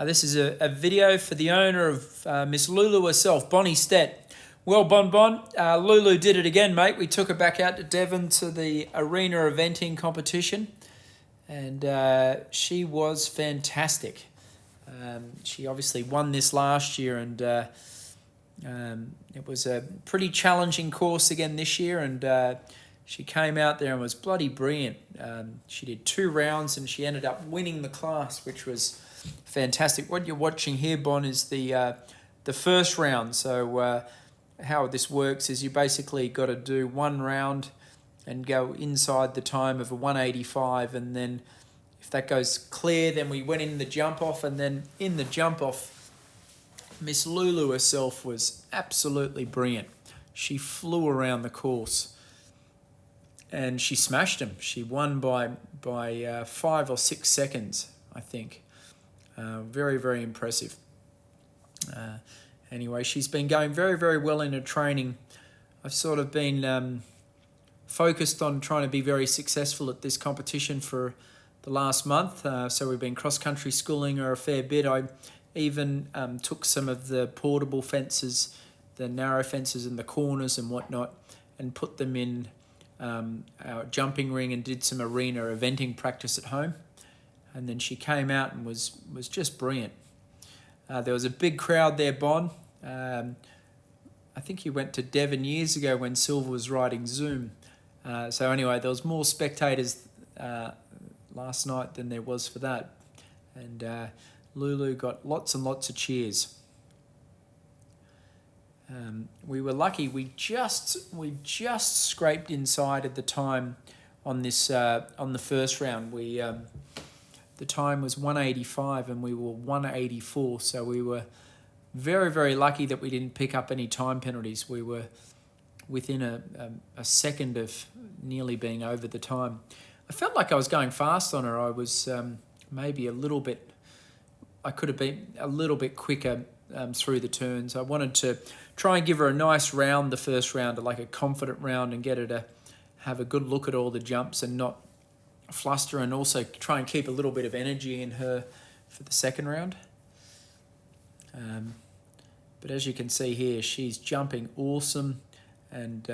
This is a video for the owner of Miss Lulu herself, Bonnie Stett. Well, Bon, Lulu did it again, mate. We took her back out to Devon to the arena eventing competition, and she was fantastic. She obviously won this last year, and it was a pretty challenging course again this year, and she came out there and was bloody brilliant. She did 2 rounds, and she ended up winning the class, which was fantastic. What you're watching here, Bon, is the first round. So how this works is you basically got to do 1 round and go inside the time of a 185, and then if that goes clear, then we went in the jump off, and then in the jump off, Miss Lulu herself was absolutely brilliant. She flew around the course and she smashed him. She won by 5 or 6 seconds, I think. Very, very impressive. Anyway, she's been going very, very well in her training. I've sort of been focused on trying to be very successful at this competition for the last month. So we've been cross-country schooling her a fair bit. I even took some of the portable fences, the narrow fences in the corners and whatnot, and put them in our jumping ring and did some arena eventing practice at home. And then she came out and was just brilliant. There was a big crowd there, Bon. I think you went to Devon years ago when Silver was riding Zoom. So anyway, there was more spectators last night than there was for that. And Lulu got lots and lots of cheers. We were lucky. We just scraped inside at the time on this on the first round. The time was 185 and we were 184, so we were very, very lucky that we didn't pick up any time penalties. We were within a second of nearly being over the time. I felt like I was going fast on her. I was maybe a little bit, I could have been a little bit quicker through the turns. I wanted to try and give her a nice round, the first round, like a confident round, and get her to have a good look at all the jumps and not fluster, and also try and keep a little bit of energy in her for the second round. But as you can see here, she's jumping awesome, and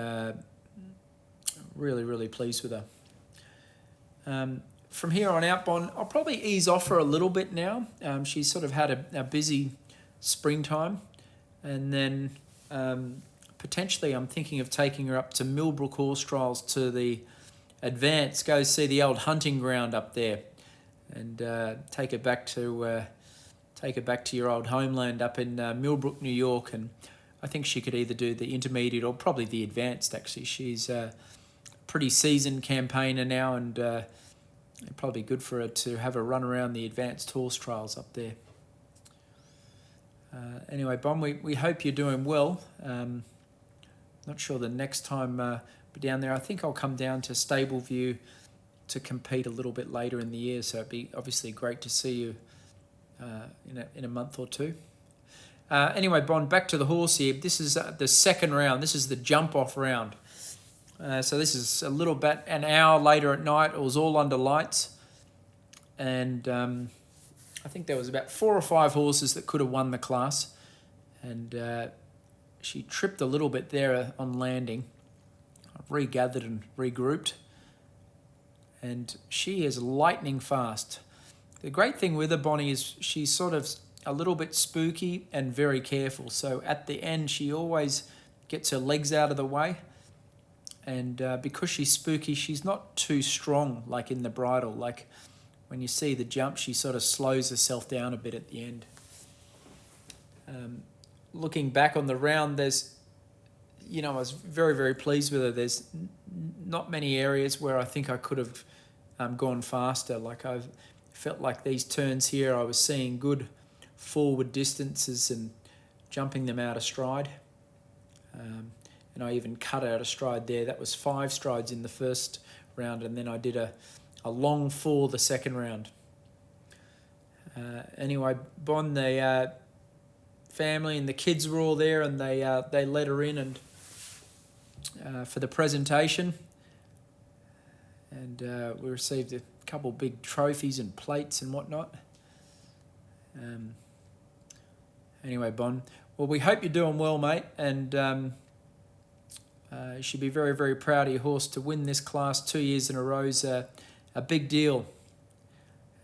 really, really pleased with her. From here on out, Bon, I'll probably ease off her a little bit now. She's sort of had a busy springtime, and then potentially I'm thinking of taking her up to Millbrook Horse Trials to the Advance, go see the old hunting ground up there, and take her back to your old homeland up in Millbrook, New York. And I think she could either do the intermediate or probably the advanced. Actually, she's a pretty seasoned campaigner now, and probably good for her to have a run around the advanced horse trials up there. Anyway, Bon, we hope you're doing well. Not sure the next time we're down there. I think I'll come down to Stableview to compete a little bit later in the year, so it'd be obviously great to see you in a month or two. Anyway, Bon, back to the horse here. This is the second round. This is the jump-off round. So this is a little bit an hour later at night. It was all under lights, and I think there was about 4 or 5 horses that could have won the class, and she tripped a little bit there on landing. I've regathered and regrouped, and she is lightning fast. The great thing with her, Bonnie, is she's sort of a little bit spooky and very careful. So at the end, she always gets her legs out of the way, and because she's spooky, she's not too strong like in the bridle. Like when you see the jump, she sort of slows herself down a bit at the end. Looking back on the round, I was very, very pleased with her. There's not many areas where I think I could have gone faster. Like I've felt like these turns here, I was seeing good forward distances and jumping them out of stride. And I even cut out a stride there. That was 5 strides in the first round, and then I did a long 4 the second round. Anyway, Bon, the family and the kids were all there, and they let her in and for the presentation, and we received a couple big trophies and plates and whatnot. Anyway, Bon, well, we hope you're doing well, mate, and you should be very, very proud of your horse. To win this class 2 years in a row is a big deal.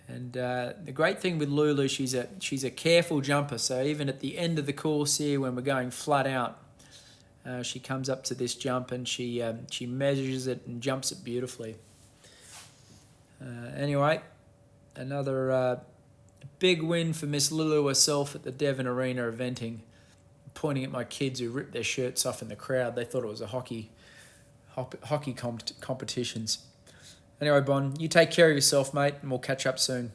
And the great thing with Lulu, she's a careful jumper. So even at the end of the course here, when we're going flat out, she comes up to this jump and she measures it and jumps it beautifully. Anyway, another big win for Miss Lulu herself at the Devon Arena eventing. Pointing at my kids who ripped their shirts off in the crowd. They thought it was a hockey competitions. Anyway, Bon, you take care of yourself, mate, and we'll catch up soon.